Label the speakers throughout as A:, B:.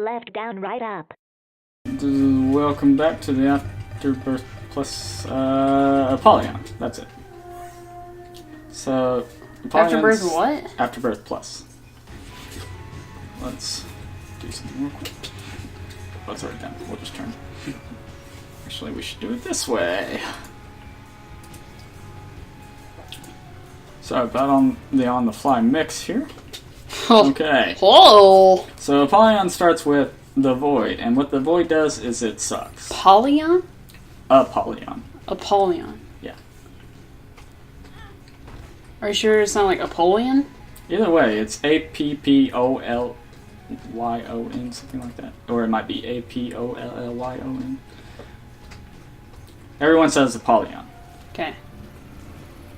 A: left, down, right, up.
B: Welcome back to the Afterbirth Plus Apollyon. That's it. So,
C: Afterbirth what?
B: Afterbirth Plus. Let's do something real quick. Oh, it's already done. We'll just turn. Actually, we should do it this way. So, about on the fly mix here. Okay.
C: Oh.
B: So, Apollyon starts with the Void, and what the Void does is it sucks.
C: Polyon?
B: Apollyon.
C: Apollyon.
B: Yeah.
C: Are you sure it's not like Apollyon?
B: Either way, it's Appollyon, something like that. Or it might be Apolllyn. Everyone says Apollyon.
C: Okay.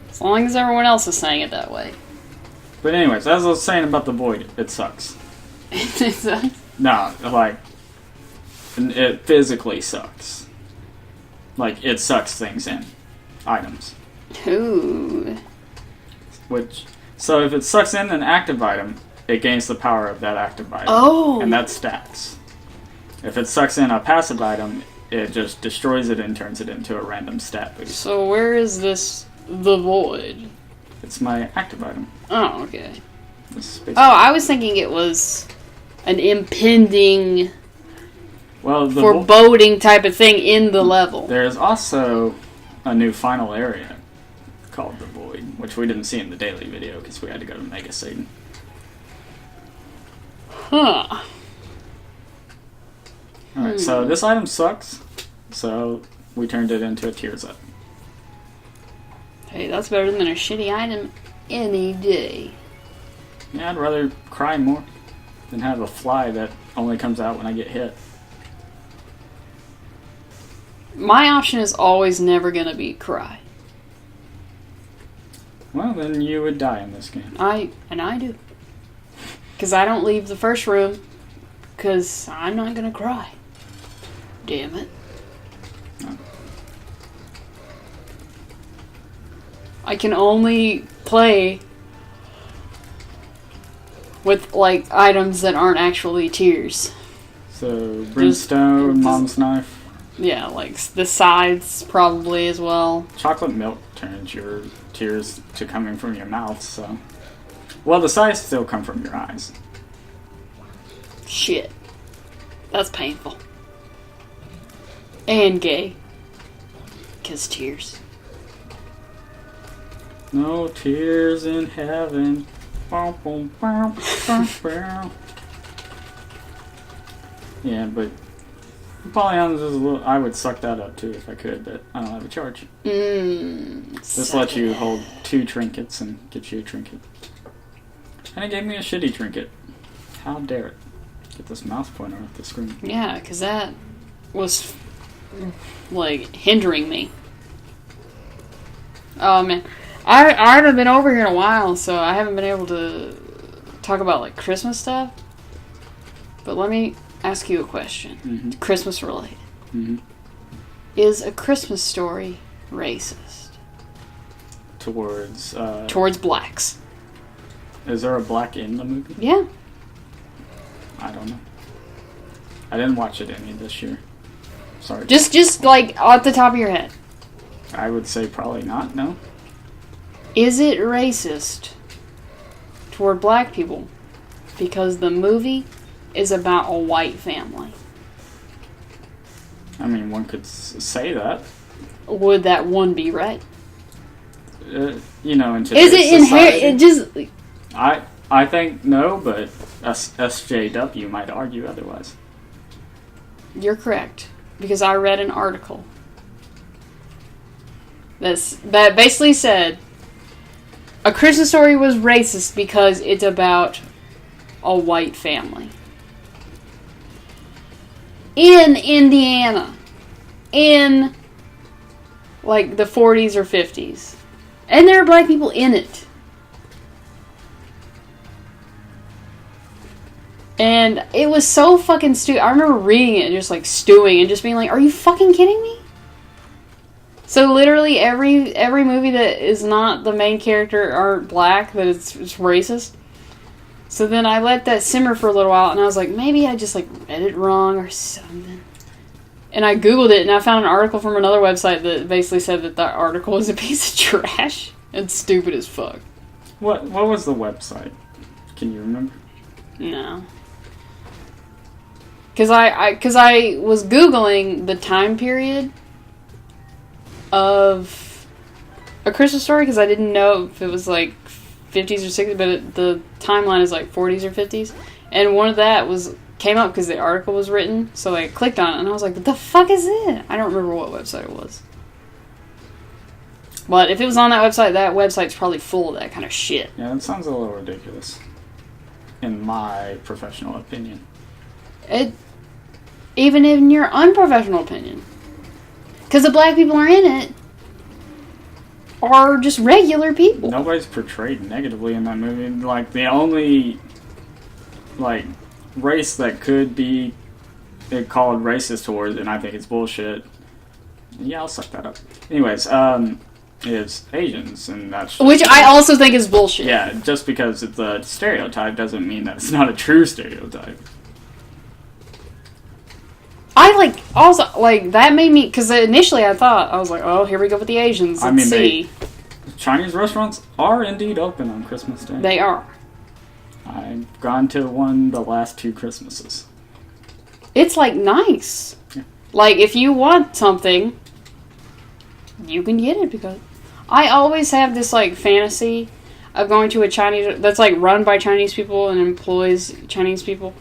C: As long as everyone else is saying it that way.
B: But anyways, as I was saying about the Void, it sucks.
C: It sucks?
B: No, like, it physically sucks. Like, it sucks things in. Items.
C: Ooh.
B: So if it sucks in an active item, it gains the power of that active item.
C: Oh!
B: And that's stats. If it sucks in a passive item, it just destroys it and turns it into a random stat boost.
C: So where is this, the Void?
B: It's my active item.
C: Oh, okay.
B: Oh,
C: I was thinking it was an impending, foreboding type of thing in the level.
B: There's also a new final area called the Void, which we didn't see in the daily video because we had to go to Mega Satan.
C: Huh.
B: Alright, so this item sucks, so we turned it into a Tears Up.
C: Hey, that's better than a shitty item any day.
B: Yeah, I'd rather cry more than have a fly that only comes out when I get hit.
C: My option is always never gonna be cry.
B: Well, then you would die in this game.
C: I do. Because I don't leave the first room, because I'm not gonna cry. Damn it.
B: No.
C: I can only play with, like, items that aren't actually tears.
B: So, Brimstone, Mom's Knife.
C: Yeah, like, the sides probably as well.
B: Chocolate milk turns your tears to coming from your mouth, so... Well, the sides still come from your eyes.
C: Shit. That's painful. And gay. 'Cause tears.
B: No tears in heaven. Yeah, but Apollyon is a little. I would suck that up too if I could, but I don't have a charge. This lets you hold 2 trinkets and get you a trinket. And it gave me a shitty trinket. How dare it? Get this mouse pointer off the screen.
C: Yeah, because that was, like, hindering me. Oh, man. I haven't been over here in a while, so I haven't been able to talk about, like, Christmas stuff. But let me ask you a question.
B: Mm-hmm.
C: Christmas related.
B: Mm-hmm.
C: Is A Christmas Story racist?
B: Towards
C: blacks.
B: Is there a black in the movie?
C: Yeah.
B: I don't know. I didn't watch it any this year. Sorry.
C: Just like, off the top of your head.
B: I would say probably not, no.
C: Is it racist toward black people because the movie is about a white family?
B: I mean, one could say that.
C: Would that one be right?
B: You know, in today's
C: Is it
B: society,
C: inherent? Just
B: I think no, but SJW might argue otherwise.
C: You're correct, because I read an article that basically said A Christmas Story was racist because it's about a white family in Indiana in, like, the 40s or 50s, and there are black people in it. And it was so fucking stupid. I remember reading it and just, like, stewing and just being like, are you fucking kidding me? So literally every movie that is not the main character are black, that it's racist. So then I let that simmer for a little while, and I was like, maybe I just, like, read it wrong or something. And I Googled it, and I found an article from another website that basically said that the article was a piece of trash and stupid as fuck.
B: What was the website? Can you remember?
C: No. Because I was Googling the time period of A Christmas Story, because I didn't know if it was, like, 50s or 60s, but the timeline is like 40s or 50s. And one of that came up because the article was written, so I clicked on it, and I was like, what the fuck is it? I don't remember what website it was. But if it was on that website's probably full of that kind of shit.
B: Yeah, that sounds a little ridiculous. In my professional opinion.
C: Even in your unprofessional opinion. Because the black people are in it are just regular people.
B: Nobody's portrayed negatively in that movie. Like, the only, like, race that could be called racist towards, and I think it's bullshit. Yeah, I'll suck that up. Anyways, is Asians, and that's just,
C: which I also think is bullshit.
B: Yeah, just because it's a stereotype doesn't mean that it's not a true stereotype.
C: That made me, because initially I was like, oh, here we go with the Asians. Let's see.
B: Chinese restaurants are indeed open on Christmas Day.
C: They are.
B: I've gone to one the last 2 Christmases.
C: It's, like, nice.
B: Yeah.
C: Like, if you want something, you can get it, because I always have this, like, fantasy of going to a Chinese, that's, like, run by Chinese people and employs Chinese people.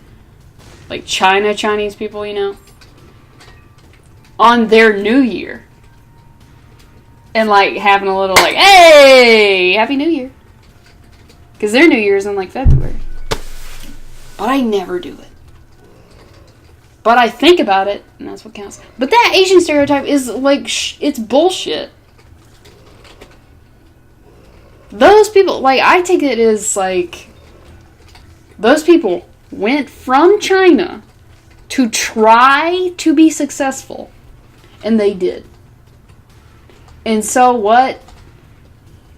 C: Like, Chinese people, you know? On their New Year. And, like, having a little, like, hey! Happy New Year. Because their New Year is in, like, February. But I never do it. But I think about it, and that's what counts. But that Asian stereotype is, like, it's bullshit. Those people, like, I take it as, like, those people went from China to try to be successful. And they did. And so what?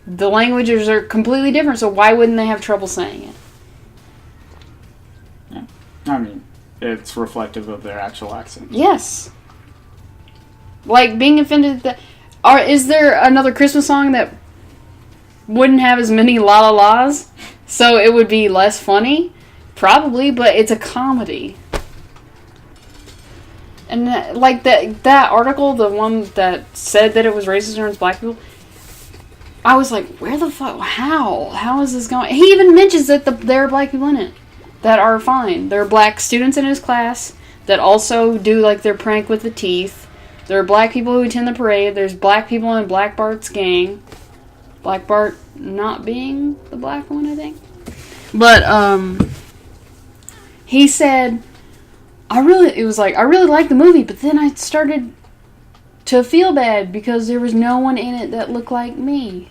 C: The languages are completely different, so why wouldn't they have trouble saying it?
B: Yeah. I mean, it's reflective of their actual accent.
C: Yes. Like, being offended that... is there another Christmas song that wouldn't have as many la-la-las? So it would be less funny? Probably, but it's a comedy. And, that article, the one that said that it was racist against black people, I was like, where the fuck, how? How is this going? He even mentions that there are black people in it that are fine. There are black students in his class that also do, like, their prank with the teeth. There are black people who attend the parade. There's black people in Black Bart's gang. Black Bart not being the black one, I think. But, he said, I really liked the movie, but then I started to feel bad because there was no one in it that looked like me.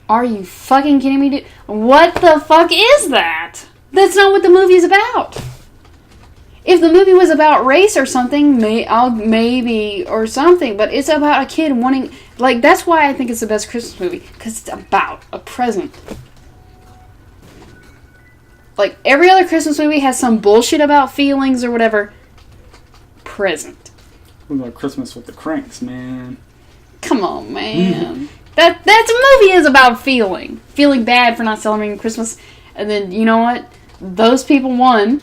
C: Are you fucking kidding me, dude? What the fuck is that? That's not what the movie is about. If the movie was about race or something, maybe, or something, but it's about a kid wanting, like, that's why I think it's the best Christmas movie, because it's about a present. Like, every other Christmas movie has some bullshit about feelings or whatever. Present.
B: What about Christmas with the Cranks, man?
C: Come on, man. That's a movie is about feeling. Feeling bad for not celebrating Christmas. And then, you know what? Those people won.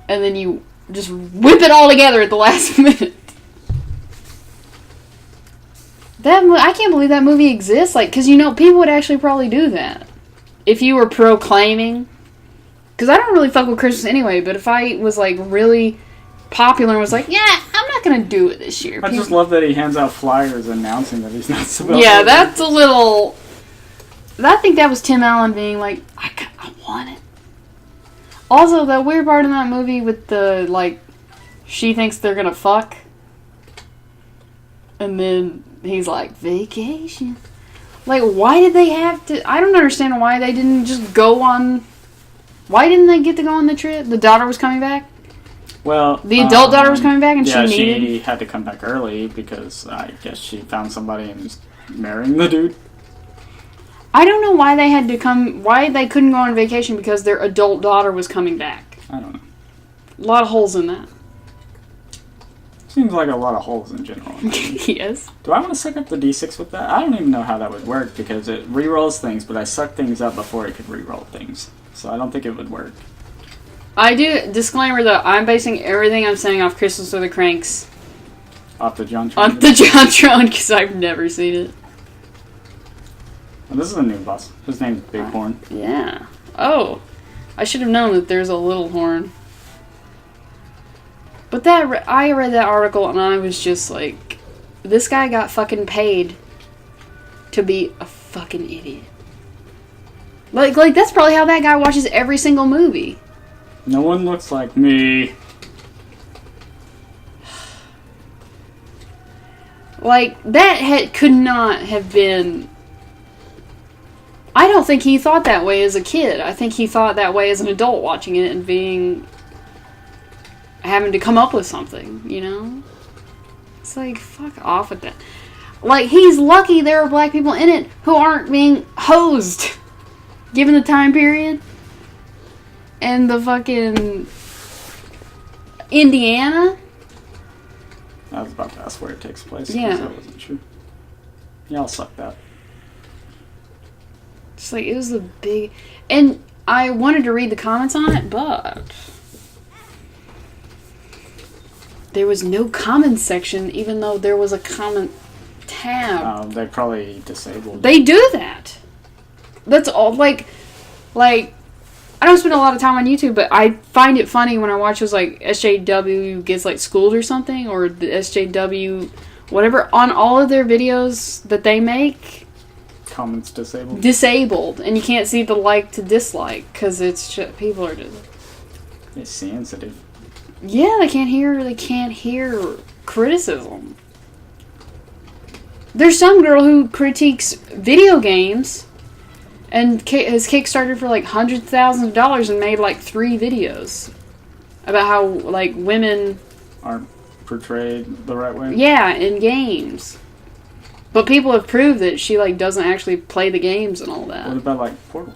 C: And then you just whip it all together at the last minute. I can't believe that movie exists. Like, because, you know, people would actually probably do that. If you were proclaiming, because I don't really fuck with Christmas anyway, but if I was, like, really popular and was like, yeah, I'm not going to do it this year.
B: I just love that he hands out flyers announcing that he's not supposed to.
C: Yeah, that's a little... I think that was Tim Allen being like, I want it. Also, the weird part in that movie with the, like, she thinks they're going to fuck. And then he's like, vacation. Like, why did they have to... I don't understand why they didn't just go on... Why didn't they get to go on the trip? The daughter was coming back?
B: Well...
C: The adult daughter was coming back and
B: yeah,
C: she needed...
B: she had to come back early because I guess she found somebody and was marrying the dude.
C: I don't know why they had to come. Why they couldn't go on vacation because their adult daughter was coming back.
B: I don't know.
C: A lot of holes in that.
B: Seems like a lot of holes in general.
C: Yes.
B: Do I want to suck up the D6 with that? I don't even know how that would work because it re-rolls things, but I suck things up before it could re-roll things. So I don't think it would work.
C: I do. Disclaimer though, I'm basing everything I'm saying off Christmas with the Cranks.
B: Off the John Tron?
C: Off the John Tron, because I've never seen it.
B: Well, this is a new boss. His name's Bighorn.
C: Yeah. Oh. I should have known that there's a little horn. But I read that article and I was just like, this guy got fucking paid to be a fucking idiot. Like that's probably how that guy watches every single movie.
B: No one looks like me.
C: Like, that could not have been... I don't think he thought that way as a kid. I think he thought that way as an adult watching it and having to come up with something, you know? It's like, fuck off with that. Like, he's lucky there are black people in it who aren't being hosed, given the time period. And the fucking... Indiana?
B: I was about to ask where it takes place.
C: Yeah.
B: I wasn't sure. Yeah, I'll suck that.
C: It's like, it was a big... And I wanted to read the comments on it, but... there was no comments section, even though there was a comment tab.
B: They probably disabled.
C: They do that. That's all. Like, I don't spend a lot of time on YouTube, but I find it funny when I watch those, like, SJW gets, like, schooled or something, or the SJW whatever, on all of their videos that they make.
B: Comments disabled.
C: Disabled. And you can't see the like to dislike, because it's just, people are just...
B: It's sensitive.
C: Yeah, they can't hear criticism. There's some girl who critiques video games and has kickstarted for like hundreds of thousands of dollars and made like 3 videos about how like women
B: aren't portrayed the right way.
C: Yeah, in games. But people have proved that she like doesn't actually play the games and all that.
B: What about like Portal?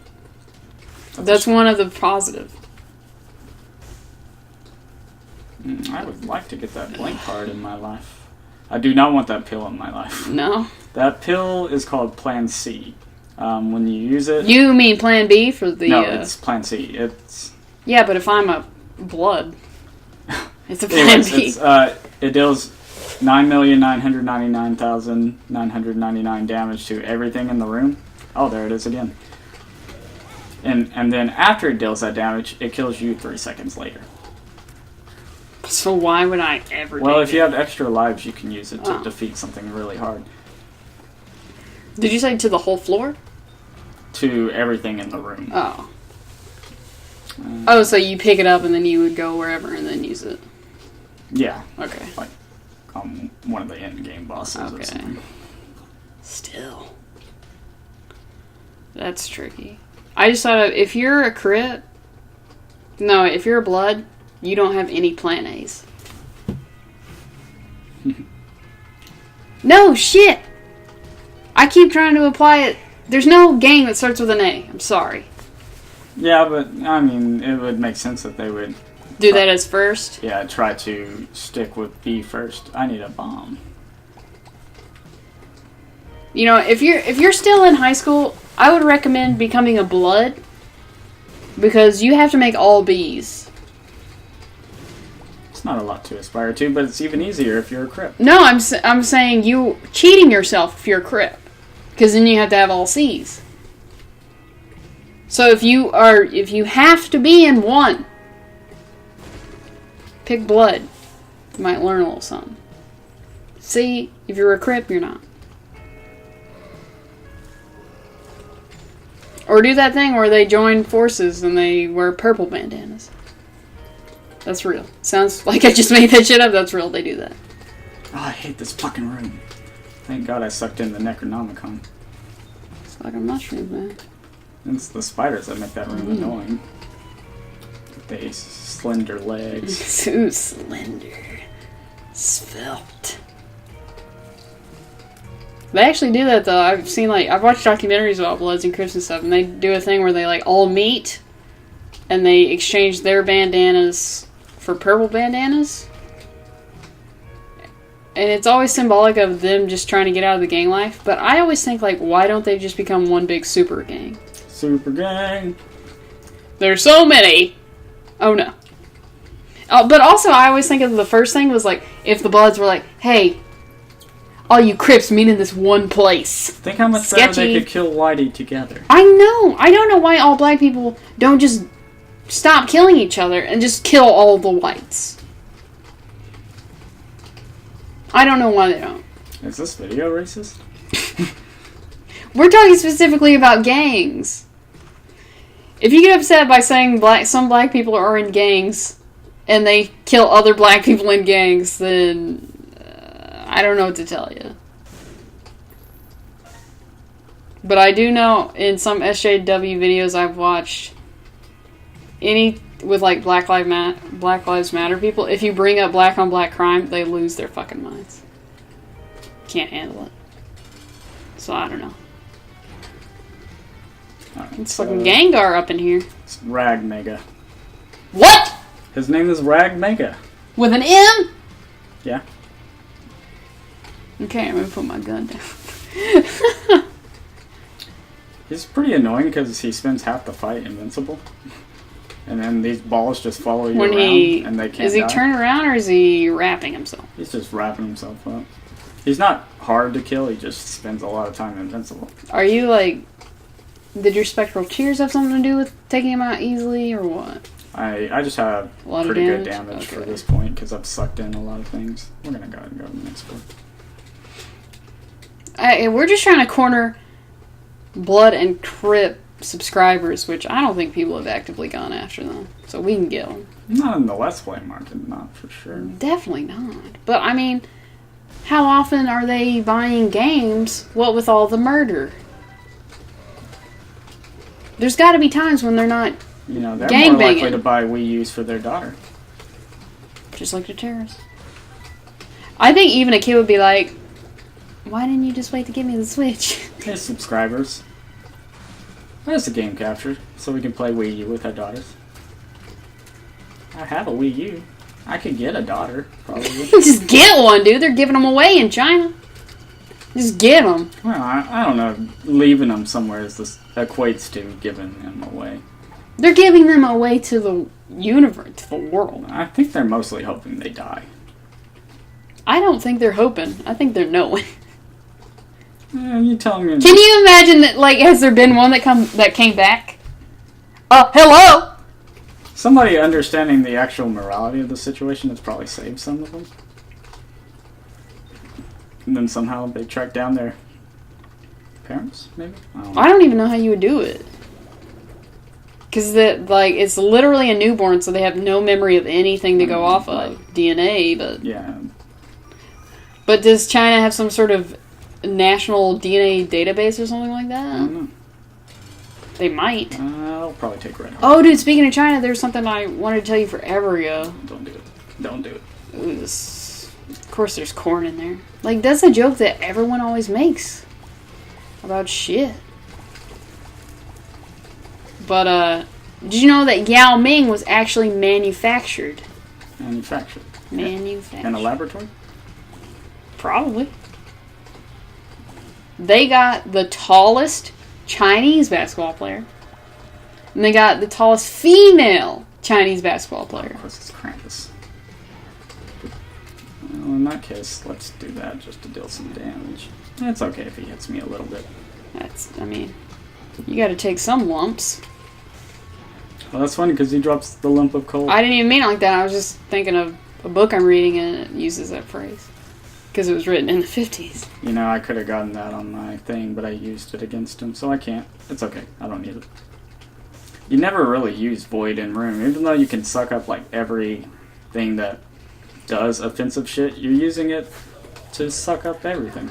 C: That's one of the positive.
B: I would like to get that blank card in my life. I do not want that pill in my life.
C: No?
B: That pill is called Plan C. When you use it...
C: You mean Plan B for the...
B: No, it's Plan C. It's...
C: Yeah, but if I'm a blood, it's a Plan B.
B: It deals 9,999,999 damage to everything in the room. Oh, there it is again. And then after it deals that damage, it kills you 3 seconds later.
C: So why would I ever
B: Well, if you have extra lives, you can use it to defeat something really hard.
C: Did you say to the whole floor?
B: To everything in the room.
C: Oh. Oh, so you pick it up and then you would go wherever and then use it?
B: Yeah.
C: Okay.
B: Like one of the end game bosses or something.
C: Still. That's tricky. I just thought if you're a crit... No, if you're a blood... You don't have any Plan A's. No, shit! I keep trying to apply it. There's no gang that starts with an A. I'm sorry.
B: Yeah, but, I mean, it would make sense that they would...
C: Do that as first?
B: Yeah, try to stick with B first. I need a bomb.
C: You know, if you're still in high school, I would recommend becoming a blood. Because you have to make all B's.
B: It's not a lot to aspire to, but it's even easier if you're a Crip.
C: No, I'm saying you cheating yourself if you're a Crip, because then you have to have all C's. So if you have to be in one, pick blood. You might learn a little something. See, if you're a Crip, you're not. Or do that thing where they join forces and they wear purple bandanas. That's real. Sounds like I just made that shit up. That's real. They do that.
B: Oh, I hate this fucking room. Thank God I sucked in the Necronomicon.
C: It's fucking mushrooms, man.
B: It's the spiders that make that room annoying. They slender legs.
C: Ooh, slender. Svelte. They actually do that though. I've watched documentaries about Bloods and Crips and stuff, and they do a thing where they like all meet, and they exchange their bandanas for purple bandanas. And it's always symbolic of them just trying to get out of the gang life. But I always think, like, why don't they just become one big super gang?
B: Super gang.
C: There's so many. Oh, no. Oh, but also, I always think of the first thing was, like, if the Bloods were like, hey, all you Crips meet in this one place.
B: Think how much better they could kill Whitey together.
C: I know. I don't know why all black people don't just stop killing each other and just kill all the whites. I don't know why they don't.
B: Is this video racist?
C: We're talking specifically about gangs. If you get upset by saying some black people are in gangs and they kill other black people in gangs, then I don't know what to tell you. But I do know in some SJW videos I've watched, with like Black Lives Matter people, if you bring up black on black crime, they lose their fucking minds. Can't handle it. So I don't know.
B: Right,
C: it's fucking Gengar up in here.
B: It's Rag Mega.
C: What?
B: His name is Rag Mega.
C: With an M?
B: Yeah.
C: Okay, I'm gonna put my gun down.
B: He's pretty annoying because he spends half the fight invincible. And then these balls just follow you around and they can't
C: Is he
B: die.
C: turning around or is he wrapping himself?
B: He's just wrapping himself up. He's not hard to kill, he just spends a lot of time invincible.
C: Are you like... Did your spectral tears have something to do with taking him out easily or what?
B: I just have pretty good damage for this point because I've sucked in a lot of things. We're going to go ahead and go to the next book.
C: We're just trying to corner Blood and Crip subscribers, which I don't think people have actively gone after them. So we can get them.
B: Not in the Let's Play market, not for sure.
C: Definitely not. But, I mean, how often are they buying games, what with all the murder? There's got to be times when they're not
B: they're more
C: gang
B: likely
C: banging.
B: to buy Wii U's for their daughter.
C: Just like the terrorists. I think even a kid would be like, why didn't you just wait to give me the Switch?
B: Hey, subscribers. There's a game capture, so we can play Wii U with our daughters. I have a Wii U. I could get a daughter, probably.
C: Just get one, dude. They're giving them away in China. Just get them.
B: Well, I don't know. Leaving them somewhere is this equates to giving them away.
C: They're giving them away to the universe, to the world.
B: I think they're mostly hoping they die.
C: I don't think they're hoping. I think they're knowing.
B: You tell me.
C: Can you imagine that? Like, has there been one that came back? Hello.
B: Somebody understanding the actual morality of the situation has probably saved some of them. And then somehow they track down their parents, maybe?
C: I don't even know how you would do it. Because it's literally a newborn, so they have no memory of anything to go off of. DNA, but...
B: Yeah.
C: But does China have some sort of national DNA database or something like that?
B: I don't know.
C: They might.
B: It'll probably take Red Heart.
C: Oh, dude, speaking of China, there's something I wanted to tell you forever ago.
B: Don't do it. Don't do it.
C: Ooh, of course there's corn in there. Like, that's a joke that everyone always makes. About shit. But, did you know that Yao Ming was actually manufactured?
B: Manufactured.
C: Manufactured.
B: In a laboratory?
C: Probably. They got the tallest Chinese basketball player. And they got the tallest female Chinese basketball player.
B: Of course, it's Krampus. Well, in that case, let's do that just to deal some damage. It's okay if he hits me a little bit.
C: You gotta take some lumps.
B: Well, that's funny because he drops the lump of coal.
C: I didn't even mean it like that. I was just thinking of a book I'm reading and it uses that phrase. Because it was written in the 50s.
B: I could have gotten that on my thing, but I used it against him, so I can't. It's okay. I don't need it. You never really use Void in Room. Even though you can suck up, like, everything that does offensive shit, you're using it to suck up everything.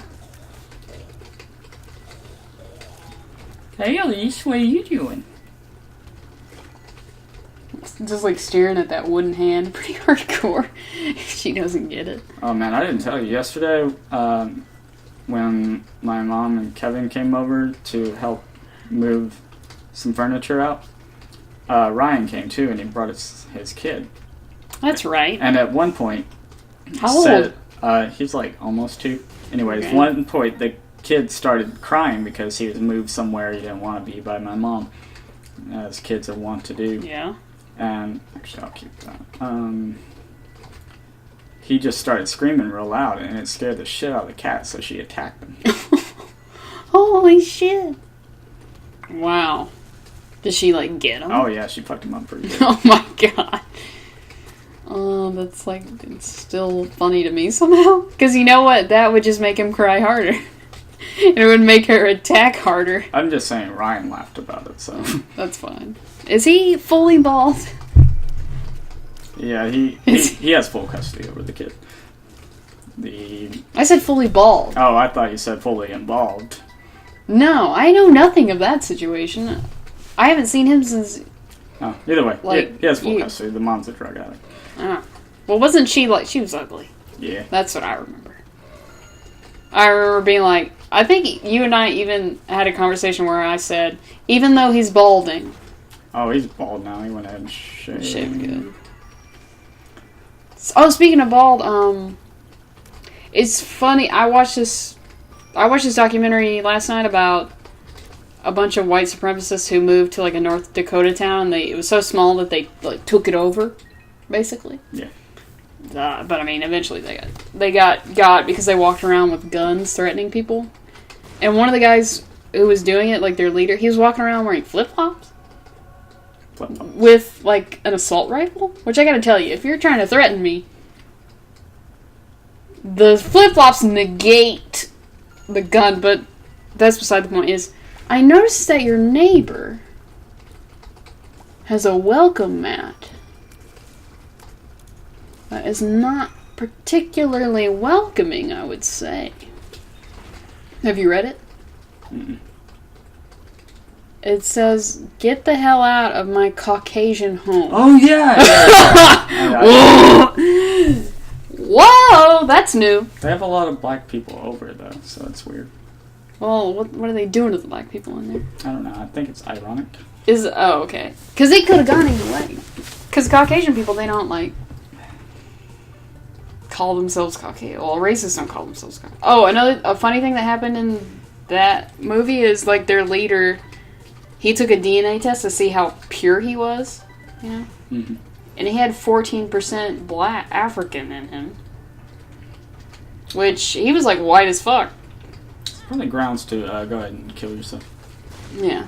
B: Hey, Elise, what are you doing?
C: Just like staring at that wooden hand, pretty hardcore. She doesn't get it.
B: Oh man, I didn't tell you. Yesterday, when my mom and Kevin came over to help move some furniture out, Ryan came too, and he brought his kid.
C: That's right.
B: And at one point,
C: How old?
B: He's like almost 2. Anyways,
C: Okay.
B: one point the kid started crying because he was moved somewhere he didn't want to be by my mom, as kids are wont to do.
C: Yeah.
B: And actually, I'll keep that. He just started screaming real loud, and it scared the shit out of the cat, so she attacked him.
C: Holy shit. Wow. Did she, like, get him?
B: Oh yeah, she fucked him up pretty good.
C: Oh my god. That's, like, it's still funny to me somehow. Because you know what? That would just make him cry harder. And it would make her attack harder.
B: I'm just saying Ryan laughed about it, so.
C: That's fine. Is he fully bald?
B: Yeah, he has full custody over the kid.
C: I said fully bald.
B: Oh, I thought you said fully involved.
C: No, I know nothing of that situation. I haven't seen him since...
B: Oh, either way,
C: Like,
B: he has full custody. The mom's a drug addict.
C: Well, wasn't she, like... She was ugly.
B: Yeah.
C: That's what I remember. I remember being like... I think you and I even had a conversation where I said, even though he's balding...
B: Oh, he's bald now. He went ahead and shaved.
C: Shaved good. Oh, speaking of bald, it's funny. I watched this documentary last night about a bunch of white supremacists who moved to like a North Dakota town. It was so small that they like took it over, basically.
B: Yeah.
C: But I mean, eventually they got because they walked around with guns threatening people. And one of the guys who was doing it, like their leader, he was walking around wearing flip-flops. With, like, an assault rifle? Which I gotta tell you, if you're trying to threaten me, the flip-flops negate the gun, but that's beside the point. I noticed that your neighbor has a welcome mat that is not particularly welcoming, I would say. Have you read it?
B: Mm-mm.
C: It says, "Get the hell out of my Caucasian home."
B: Oh, yeah!
C: Whoa, that's new.
B: They have a lot of black people over, though, so it's weird.
C: Well, what are they doing to the black people in there?
B: I don't know. I think it's ironic.
C: Oh, okay. Because they could have gone either way. Because Caucasian people, they don't, like, call themselves Caucasian. Well, racists don't call themselves Caucasian. Oh, a funny thing that happened in that movie is, like, their leader... He took a DNA test to see how pure he was, you know?
B: Mm-hmm.
C: And he had 14% black African in him. Which, he was like white as fuck.
B: It's probably grounds to go ahead and kill yourself.
C: Yeah.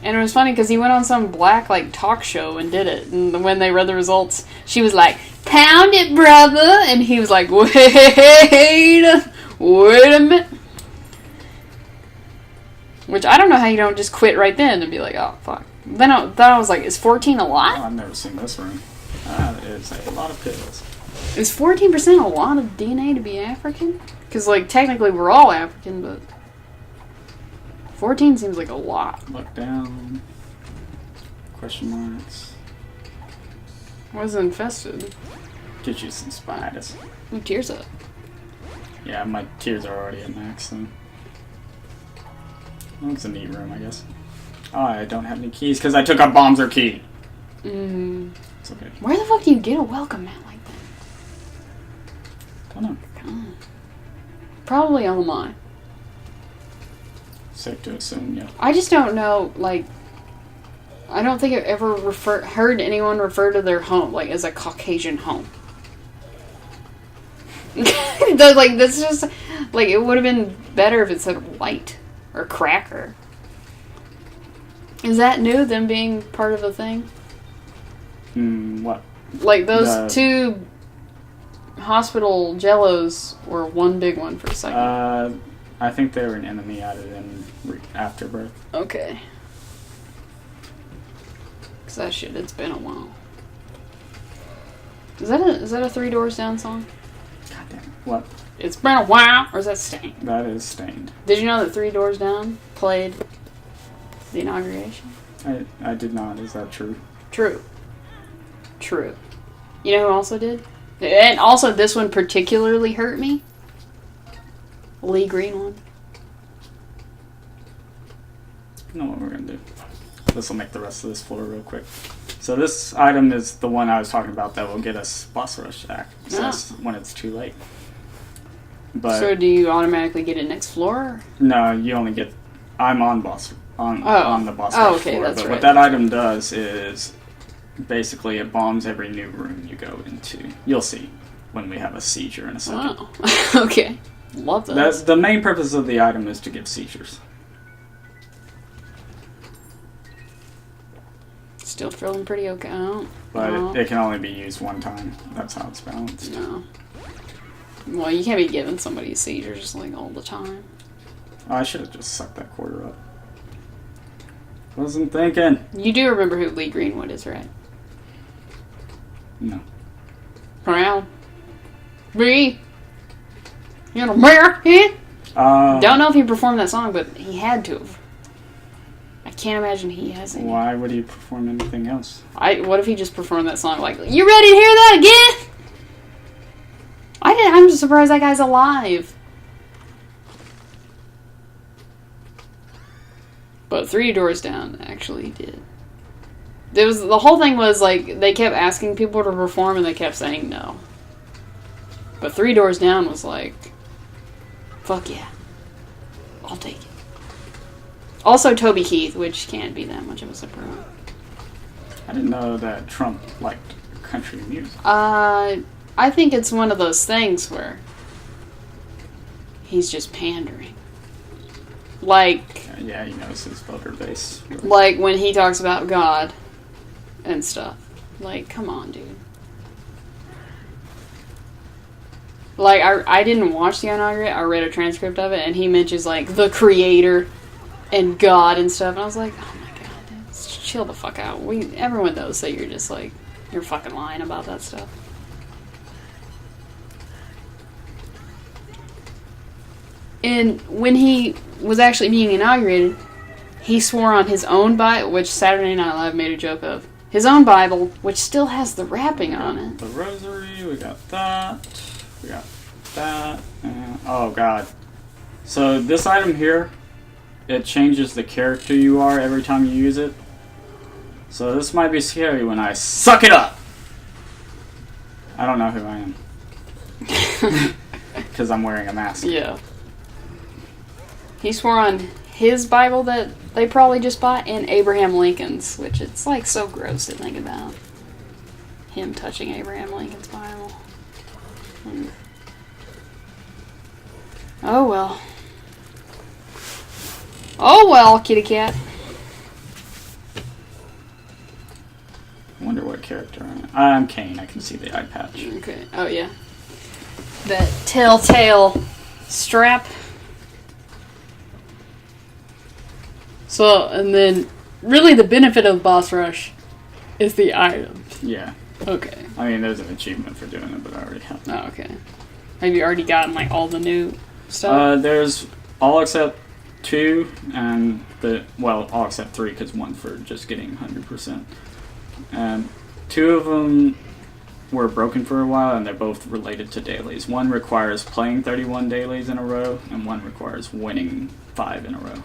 C: And it was funny because he went on some black like talk show and did it. And when they read the results, she was like, "Pound it, brother!" And he was like, wait a minute. Which I don't know how you don't just quit right then and be like, oh, fuck. Then I was like, is 14 a lot?
B: Oh, I've never seen this room. That is a lot of pills.
C: Is 14% a lot of DNA to be African? Because, like, technically we're all African, but 14 seems like a lot.
B: Look down. Question marks.
C: Was infested.
B: Get you some spiders.
C: Ooh, tears up.
B: Yeah, my tears are already at max, so... Well, it's a neat room, I guess. Oh, I don't have any keys because I took a bombser key. It's okay.
C: Where the fuck do you get a welcome mat like that?
B: Don't know.
C: Probably online.
B: Safe to assume, yeah.
C: I just don't know, like... I don't think I've ever heard anyone refer to their home, like, as a Caucasian home. Like, that's just... Like, it would have been better if it said white. Or cracker. Is that new, them being part of a thing?
B: What?
C: Like, those two hospital jellos were one big one for a second.
B: I think they were an enemy added in Afterbirth.
C: Okay. Because that shit, it's been a while. Is that a Three Doors Down song?
B: God damn it. What?
C: It's been a while, or is that Stained?
B: That is Stained.
C: Did you know that Three Doors Down played the inauguration?
B: I did not. Is that true?
C: True. You know who also did? And also, this one particularly hurt me. Lee Green one.
B: You know what we're going to do? This will make the rest of this floor real quick. So this item is the one I was talking about that will get us boss rush access when it's too late. But
C: So do you automatically get it next floor?
B: no, you only get... I'm on the boss rush
C: okay,
B: floor.
C: that's
B: But
C: right.
B: what that item does is basically it bombs every new room you go into. You'll see when we have a seizure in a second.
C: Oh, okay. Love
B: That's
C: those.
B: the main purpose of the item is to give seizures.
C: Still feeling pretty okay. Oh,
B: But
C: no.
B: it can only be used one time. That's how it's balanced.
C: No. Well, you can't be giving somebody seizures like all the time.
B: Oh, I should have just sucked that quarter up. Wasn't thinking.
C: You do remember who Lee Greenwood is, right?
B: No.
C: Brown. B. You know, bear. Don't know if he performed that song, but he had to have. I can't imagine he hasn't.
B: Why would he perform anything else?
C: What if he just performed that song like, you ready to hear that again? I'm just surprised that guy's alive. But 3 Doors Down actually did. The whole thing was like they kept asking people to perform and they kept saying no. But 3 Doors Down was like, fuck yeah, I'll take it. Also Toby Keith, which can't be that much of a surprise.
B: I didn't know that Trump liked country music.
C: I think it's one of those things where he's just pandering. Like,
B: Yeah, he knows his voter base.
C: like when he talks about God and stuff. Like, come on, dude. Like, I didn't watch the inauguration. I read a transcript of it, and he mentions, like, the Creator and God and stuff. And I was like, oh my god, dude, just chill the fuck out. Everyone knows that you're just, like, you're fucking lying about that stuff. And when he was actually being inaugurated, he swore on his own Bible, which Saturday Night Live made a joke of. His own Bible, which still has the wrapping on it.
B: The rosary, we got that. We got that. And, oh god. So this item here, it changes the character you are every time you use it. So this might be scary when I suck it up. I don't know who I am. Because I'm wearing a mask.
C: Yeah. He swore on his Bible that they probably just bought and Abraham Lincoln's, which it's like so gross to think about. Him touching Abraham Lincoln's Bible. Oh well. Oh well, kitty cat.
B: I wonder what character I am. I'm Kane. I can see the eye patch.
C: Okay. Oh yeah. That telltale strap. So, and then, really the benefit of Boss Rush is the items.
B: Yeah.
C: Okay.
B: I mean, there's an achievement for doing it, but I already have.
C: Oh, okay. Have you already gotten, like, all the new stuff?
B: There's all except 2, and all except 3, because 1 for just getting 100%. And 2 of them were broken for a while, and they're both related to dailies. 1 requires playing 31 dailies in a row, and 1 requires winning 5 in a row.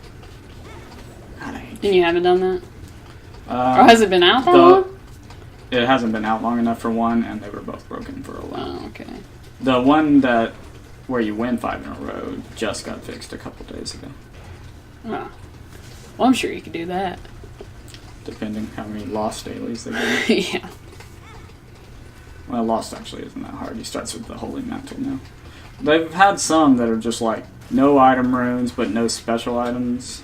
B: God, I hate
C: And you haven't done that? Or has it been out that long?
B: It hasn't been out long enough for 1, and they were both broken for a while.
C: Oh, okay.
B: The one where you win 5 in a row just got fixed a couple days ago.
C: Oh. Well, I'm sure you could do that.
B: Depending how many lost dailies they give.
C: Yeah.
B: Well, lost actually isn't that hard. He starts with the Holy Mantle now. They've had some that are just like no item runes, but no special items.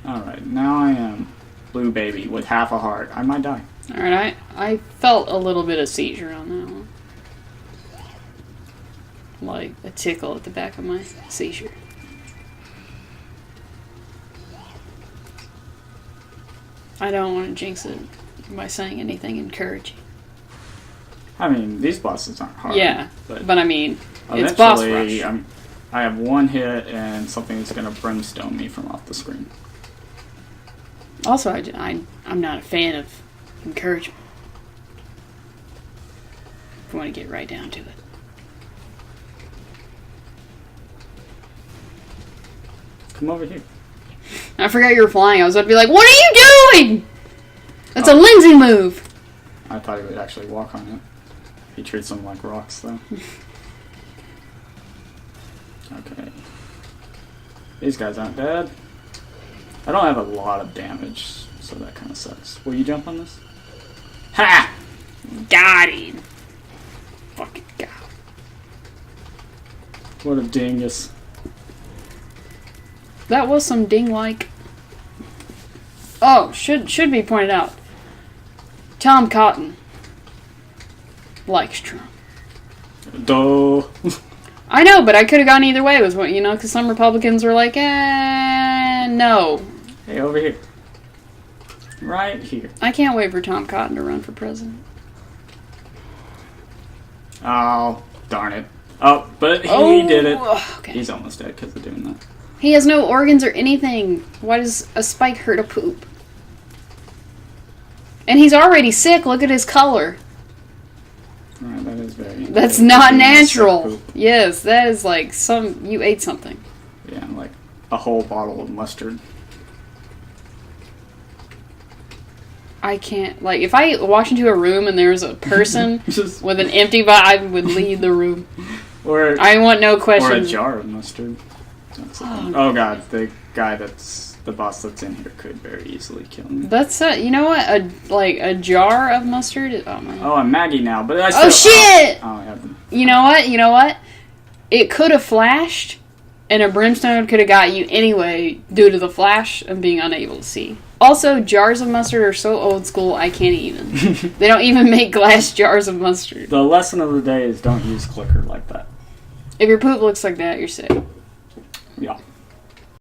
B: Alright, now I am Blue Baby with half a heart. I might die.
C: Alright, I felt a little bit of seizure on that one. Like a tickle at the back of my seizure. I don't want to jinx it by saying anything encouraging.
B: I mean, these bosses aren't hard.
C: Yeah, but I mean, it's boss rush.
B: I have 1 hit and something is going to brimstone me from off the screen.
C: Also, I'm not a fan of encouragement. If you want to get right down to it.
B: Come over here.
C: I forgot you were flying. I was about to be like, what are you doing? That's a Lindsay move.
B: I thought he would actually walk on it. He treats them like rocks, though. Okay. These guys aren't dead. I don't have a lot of damage, so that kind of sucks. Will you jump on this? Ha!
C: Got him. Fucking god.
B: What a dingus.
C: That was some ding-like. Oh, should be pointed out. Tom Cotton likes Trump.
B: Duh.
C: I know, but I could have gone either way with what, because some Republicans were like, no.
B: Hey, over here. Right here.
C: I can't wait for Tom Cotton to run for president.
B: Oh, darn it. Oh, but he did it.
C: Okay.
B: He's almost dead because of doing that.
C: He has no organs or anything. Why does a spike hurt a poop? And he's already sick. Look at his color.
B: Alright, that is very...
C: That's not natural. Yes, that is like you ate something.
B: Yeah, like a whole bottle of mustard.
C: I can't, if I walked into a room and there was a person with an empty bottle, I would leave the room.
B: Or
C: I want no questions.
B: Or a jar of mustard. Oh god, the guy the boss that's in here could very easily kill me.
C: That's you know what? A jar of mustard? Oh my.
B: Oh, I'm Maggie now, but I still...
C: Oh shit!
B: Oh, I have them.
C: You know what? It could have flashed, and a brimstone could have got you anyway due to the flash and being unable to see. Also, jars of mustard are so old school, I can't even. They don't even make glass jars of mustard.
B: The lesson of the day is don't use clicker like that.
C: If your poop looks like that, you're sick.
B: Yeah.